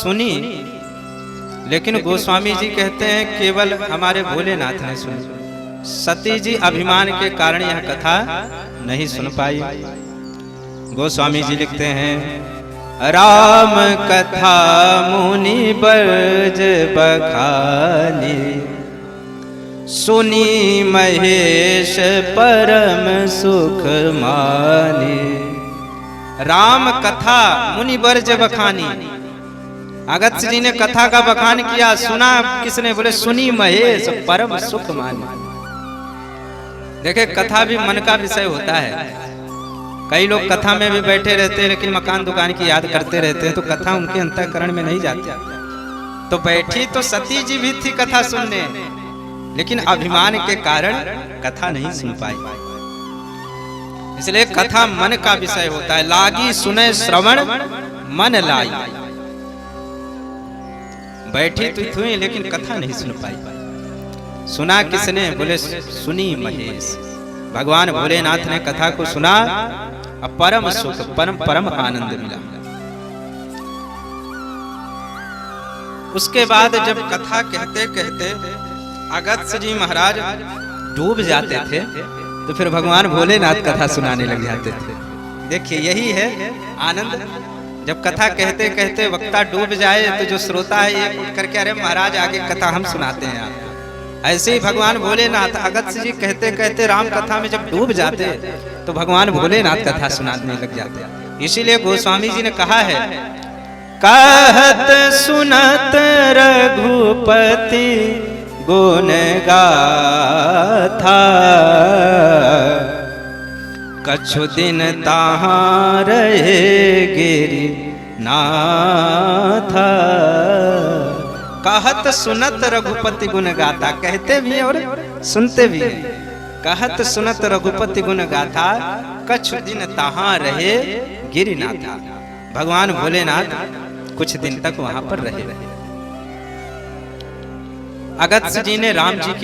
सुनी, लेकिन गोस्वामी जी कहते हैं केवल हमारे भोलेनाथ ने सुनी। सती जी अभिमान के कारण यह कथा नहीं सुन पाई। गोस्वामी जी लिखते हैं, राम कथा मुनि बरज बखानी, सुनी महेश परम सुख मानी। राम कथा मुनि बरज बखानी, अगस्त्य जी ने कथा का बखान किया, सुना किसने? बोले सुनी महेश परम सुख मानी। देखे कथा भी मन का विषय होता है। कई लोग कथा में भी बैठे रहते हैं लेकिन मकान दुकान की याद करते रहते हैं, तो कथा उनके अंतःकरण में नहीं जाती। तो बैठी तो सती जी भी थी कथा सुनने, लेकिन अभिमान के कारण कथा नहीं सुन पाई। इसलिए कथा मन का विषय होता है। लागी सुने श्रवण मन लाई, बैठी तो थी लेकिन कथा नहीं सुन पाई। सुना किसने? बोले सुनी महेश। भगवान भोलेनाथ ने कथा को सुना और परम सुख परम आनंद मिला। उसके बाद जब कथा कहते कहते अगस्त्य जी महाराज डूब जाते थे, तो फिर भगवान भोलेनाथ कथा सुनाने लग जाते थे। देखिए यही है आनंद। जब कथा कहते कहते वक्ता डूब जाए तो जो श्रोता है ये उठ करके, अरे महाराज आगे कथा हम सुनाते हैं आप। ऐसे ही भगवान भोलेनाथ अगस्त्य जी कहते कहते राम कथा में जब डूब जाते तो भगवान भोलेनाथ कथा सुनाने लग जाते। इसीलिए गोस्वामी जी ने कहा है, कहत सुनत रघुपति गुण गाथा, कछु दिन ताहाँ रहे गिरि नाथा। कहत सुनत रघुपति गुण गाथा, कहते भी और सुनते भी। कहत सुनत रघुपति गुण गाथा, कछु दिन ताहाँ रहे गिरिनाथा। भगवान भोलेनाथ कुछ दिन तक वहां पर रहे। अगस्त्य जी ने राम जी की